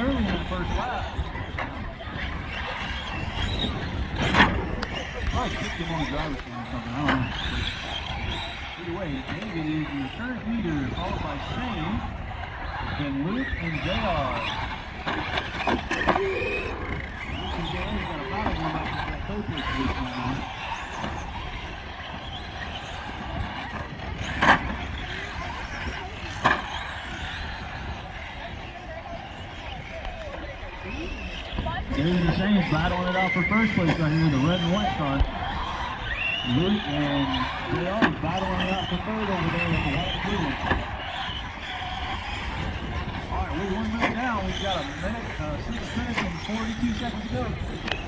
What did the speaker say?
early in the first lap. Probably kicked him on the driver's seat or something, I don't know. Either way, David is your current leader, followed by Shane, then Luke and JR. Luke and JR got a battle going back to that co-pitch this going on. David and Shane's battling it out for first place right here, the red and white car. Luke and JR battling it out for third over there with the white and blue one. Alright, we're 1 minute down. We've got a minute, 6 minutes and 42 seconds to go.